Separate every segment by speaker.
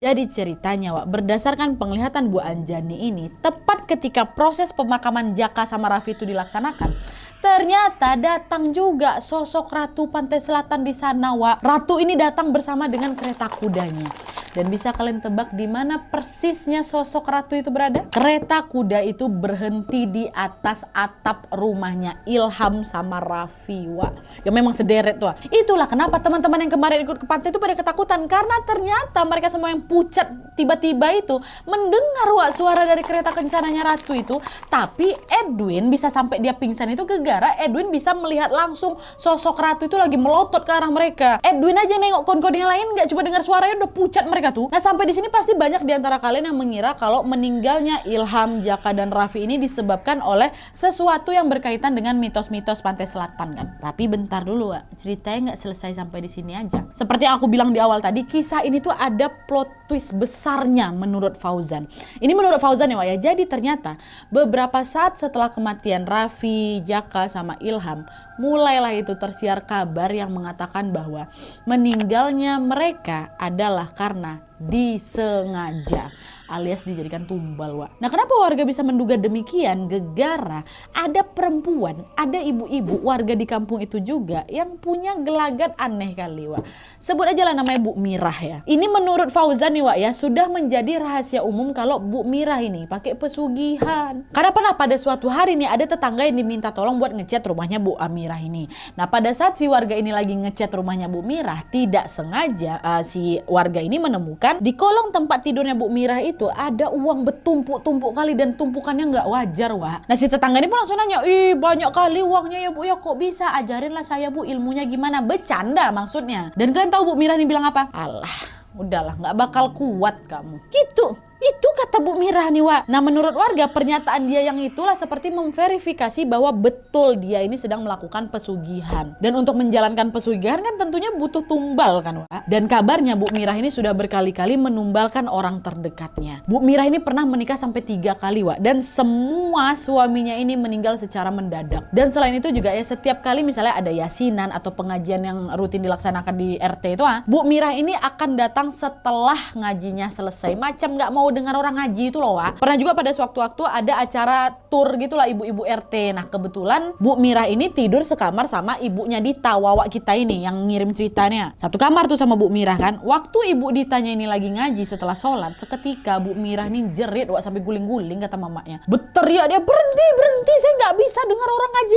Speaker 1: Jadi ceritanya, Wak, berdasarkan penglihatan Bu Anjani ini, tepat ketika proses pemakaman Jaka sama Raffi itu dilaksanakan, ternyata datang juga sosok Ratu Pantai Selatan di sana, Wak. Ratu ini datang bersama dengan kereta kudanya. Dan bisa kalian tebak di mana persisnya sosok Ratu itu berada? Kereta kuda itu berhenti di atas atap rumahnya Ilham sama Raffi, Wak. Ya memang sederet tuh, Wak. Itulah kenapa teman-teman yang kemarin ikut ke pantai itu pada ketakutan, karena ternyata mereka semua yang pucat tiba-tiba itu mendengar, Wak, suara dari kereta kencananya Ratu itu. Tapi Edwin bisa sampai dia pingsan itu gara-gara Edwin bisa melihat langsung sosok Ratu itu lagi melotot ke arah mereka. Edwin aja nengok kawan-kawan yang lain nggak cuma dengar suaranya udah pucat mereka tuh. Nah sampai di sini pasti banyak di antara kalian yang mengira kalau meninggalnya Ilham, Jaka dan Raffi ini disebabkan oleh sesuatu yang berkaitan dengan mitos-mitos Pantai Selatan kan. Tapi bentar dulu, Wak, ceritanya nggak selesai sampai di sini aja. Seperti yang aku bilang di awal tadi, kisah ini tuh ada plot twist besarnya menurut Fauzan. Ini menurut Fauzan ya, Wak, ya. Jadi ternyata beberapa saat setelah kematian Raffi, Jaka sama Ilham, mulailah itu tersiar kabar yang mengatakan bahwa meninggalnya mereka adalah karena disengaja alias dijadikan tumbal, Wak. Nah kenapa warga bisa menduga demikian? Gegara ada perempuan, ada ibu-ibu warga di kampung itu juga yang punya gelagat aneh kali, Wak. Sebut aja lah namanya Bu Mirah ya. Ini menurut Fauzan nih, Wak, ya, sudah menjadi rahasia umum kalau Bu Mirah ini pakai pesugihan. Karena pernah pada suatu hari nih ada tetangga yang diminta tolong buat ngecat rumahnya Bu Amirah ini. Nah pada saat si warga ini lagi ngecat rumahnya Bu Mirah, tidak sengaja si warga ini menemukan di kolong tempat tidurnya Bu Mirah itu ada uang bertumpuk-tumpuk kali dan tumpukannya nggak wajar, Wak. Nah si tetangga ini pun langsung nanya, ih banyak kali uangnya ya Bu, ya kok bisa? Ajarinlah saya Bu ilmunya gimana. Bercanda maksudnya. Dan kalian tahu Bu Mirah ini bilang apa? Alah, udahlah nggak bakal kuat kamu. Gitu. Itu kata Bu Mirah nih, Wak. Nah menurut warga pernyataan dia yang itulah seperti memverifikasi bahwa betul dia ini sedang melakukan pesugihan. Dan untuk menjalankan pesugihan kan tentunya butuh tumbal kan, Wak. Dan kabarnya Bu Mirah ini sudah berkali-kali menumbalkan orang terdekatnya. Bu Mirah ini pernah menikah sampai 3 kali, Wak. Dan semua suaminya ini meninggal secara mendadak. Dan selain itu juga ya setiap kali misalnya ada yasinan atau pengajian yang rutin dilaksanakan di RT itu, Bu Mirah ini akan datang setelah ngajinya selesai. Macam nggak mau dengar orang ngaji itu loh, Wak. Pernah juga pada sewaktu-waktu ada acara tour gitulah ibu-ibu RT. Nah kebetulan Bu Mirah ini tidur sekamar sama ibunya Dita, Wawak kita ini yang ngirim ceritanya. Satu kamar tuh sama Bu Mirah kan. Waktu Ibu Ditanya ini lagi ngaji setelah sholat, seketika Bu Mirah ini jerit, Wak, sampai guling-guling kata mamanya. Berteriak dia, berhenti, saya nggak bisa dengar orang ngaji,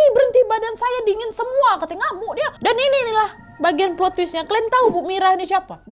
Speaker 1: berhenti, badan saya dingin semua, katanya ngamuk dia. Dan inilah bagian plot twistnya. Kalian tahu Bu Mirah ini siapa?